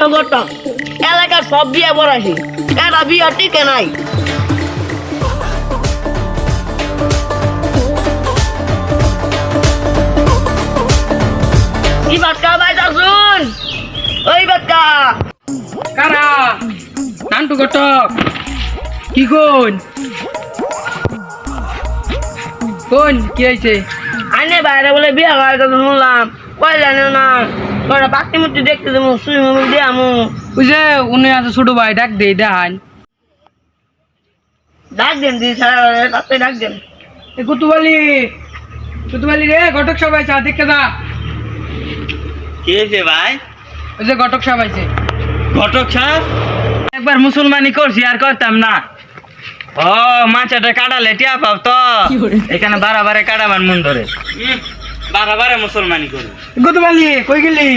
প্রশ্ন করতাম এলাকার সব বিয়ে পড়াছি এটা বিয়ে টিকে নাই কি বাচ্চা ভাই শুন ওই বাচ্চা কারা নান্টু ঘটক কি কোন কোন কি হয়েছে? আইনে বাইরে বলে বিয়ে হয় তো শুনলাম কই জানে না তোরা বাকি মূর্তি দেখতে দেবো সুই মুখ দিয়ে আমু ওই যে উনি আছে ছোট ভাই ডাক দেই দেখান ডাক দেন দি সারা রাতে ডাক দেন কুতুবালি রে ঘটক সবাই চা দেখে যা। কি হয়েছে ভাই? ওই যে ঘটক সবাই আছে ঘটক সাহেব একবার মুসলমানি করছি আর করতাম না। ও মাছটা কাটালে টিয়া পাও তো এখানে বারে কাটা আমার মন ধরে বারে মুসলমানি করি। কুতুবালি কই গেলি?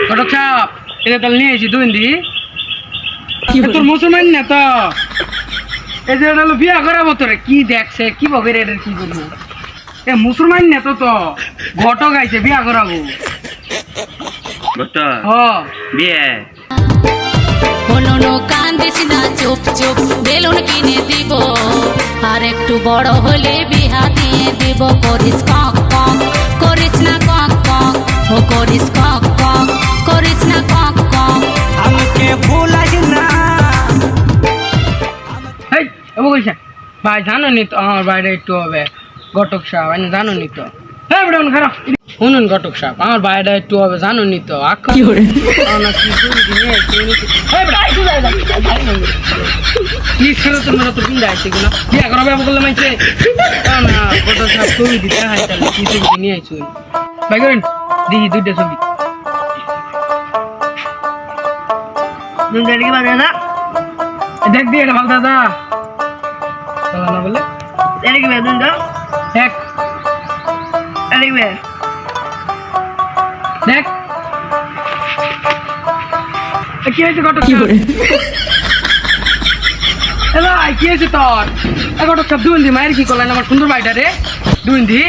ঘটক সাহেব এটা তাহলে নিয়ে এসি দুই দি তোর মুসলমান না তো এই যে এটা হলো বিয়া করাবো তোরে কি দেখছে কি বকে রে কি করবো এ মুসলমান না তো তো ঘটক আইছে বিয়া করাবো ঘটক হ বিয়ে হলো কান্দিস না চুপ চুপ বেলুন কিনে দিব আর একটু বড় হলে বিহা দিয়ে দিব করিস কক কক করিস না কক কক ও করিস কক কক করিস না কক কক আমাকে ভুলাস না। এই এ বলছে ভাই জানো নি তো আমার বাইরে একটু হবে ঘটক সাহেব আমি জানো নি তো হ্যাঁ বেটা খারাপ শুনুন ঘটক সাহেব আমার বাইরে একটু হবে জানো নি তো আক্কা কি করে কি ছেড়ে তোমরা তো বিন্দা আছে কিনা বিয়া করা ব্যাপার করলে মাইছে না ঘটক সাহেব ছবি দিতে হয় তাহলে কি ছবি নিয়ে আইছো ভাই করেন দেখি দুইটা ছবি তুমি দেখি বাজে না দেখ দিয়ে এটা ভালো দাদা না বলে দেখি বেদুন দাও দেখ দেখি বে দেখ কি হয়েছে ঘটক কি করে ভাই কি হয়েছে তোর ঘটক সব দুইন্দি মায়ের কি করলেন আমার সুন্দর ভাইটা রে দুইন্দি